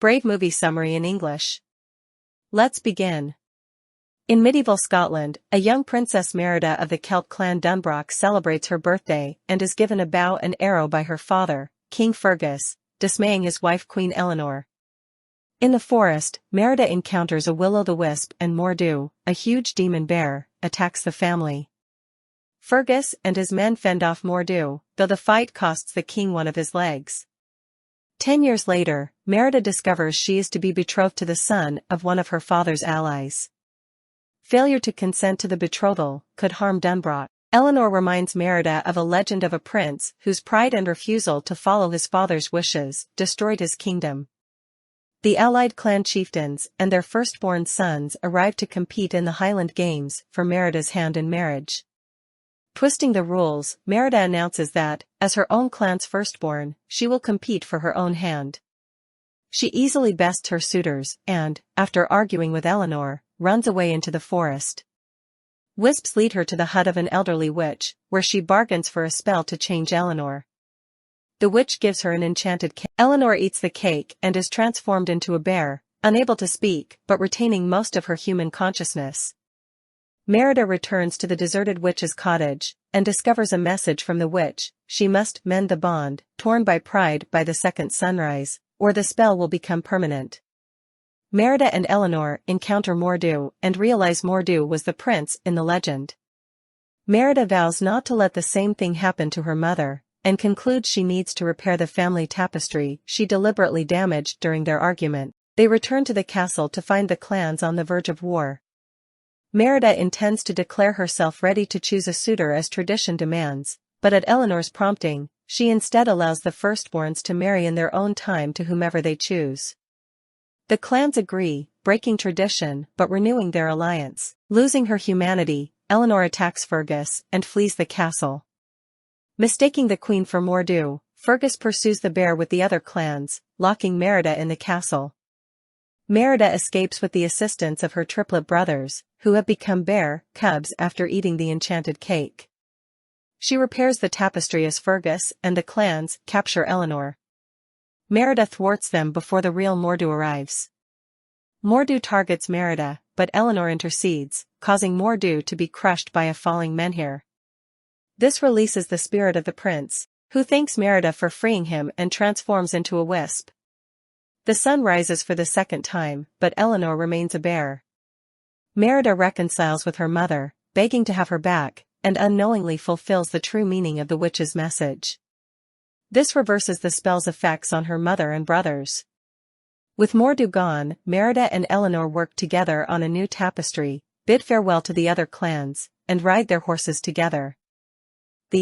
Brave movie summary in English. Let's begin. In medieval Scotland, a young Princess Merida of the Celt clan Dunbroch celebrates her birthday and is given a bow and arrow by her father, King Fergus, dismaying his wife Queen Eleanor. In the forest, Merida encounters a will-o'-the-wisp and Mor'du, a huge demon bear, attacks the family. Fergus and his men fend off Mor'du, though the fight costs the king one of his legs. 10 years later, Merida discovers she is to be betrothed to the son of one of her father's allies. Failure to consent to the betrothal could harm Dunbroch. Eleanor reminds Merida of a legend of a prince whose pride and refusal to follow his father's wishes destroyed his kingdom. The allied clan chieftains and their firstborn sons arrive to compete in the Highland Games for Merida's hand in marriage. Twisting the rules, Merida announces that, as her own clan's firstborn, she will compete for her own hand. She easily bests her suitors and, after arguing with Eleanor, runs away into the forest. Wisps lead her to the hut of an elderly witch, where she bargains for a spell to change Eleanor. The witch gives her an enchanted cake. Eleanor eats the cake and is transformed into a bear, unable to speak but retaining most of her human consciousness. Merida returns to the deserted witch's cottage, and discovers a message from the witch: she must mend the bond, torn by pride by the second sunrise, or the spell will become permanent. Merida and Eleanor encounter Mor'du and realize Mor'du was the prince in the legend. Merida vows not to let the same thing happen to her mother, and concludes she needs to repair the family tapestry she deliberately damaged during their argument. They return to the castle to find the clans on the verge of war. Merida intends to declare herself ready to choose a suitor as tradition demands, but at Eleanor's prompting, she instead allows the firstborns to marry in their own time to whomever they choose. The clans agree, breaking tradition but renewing their alliance. Losing her humanity, Eleanor attacks Fergus and flees the castle. Mistaking the queen for Mor'du, Fergus pursues the bear with the other clans, locking Merida in the castle. Merida escapes with the assistance of her triplet brothers, who have become bear cubs after eating the enchanted cake. She repairs the tapestry as Fergus and the clans capture Eleanor. Merida thwarts them before the real Mor'du arrives. Mor'du targets Merida, but Eleanor intercedes, causing Mor'du to be crushed by a falling menhir. This releases the spirit of the prince, who thanks Merida for freeing him and transforms into a wisp. The sun rises for the second time, but Eleanor remains a bear. Merida reconciles with her mother, begging to have her back, and unknowingly fulfills the true meaning of the witch's message. This reverses the spell's effects on her mother and brothers. With Mor'du gone, Merida and Eleanor work together on a new tapestry, bid farewell to the other clans, and ride their horses together.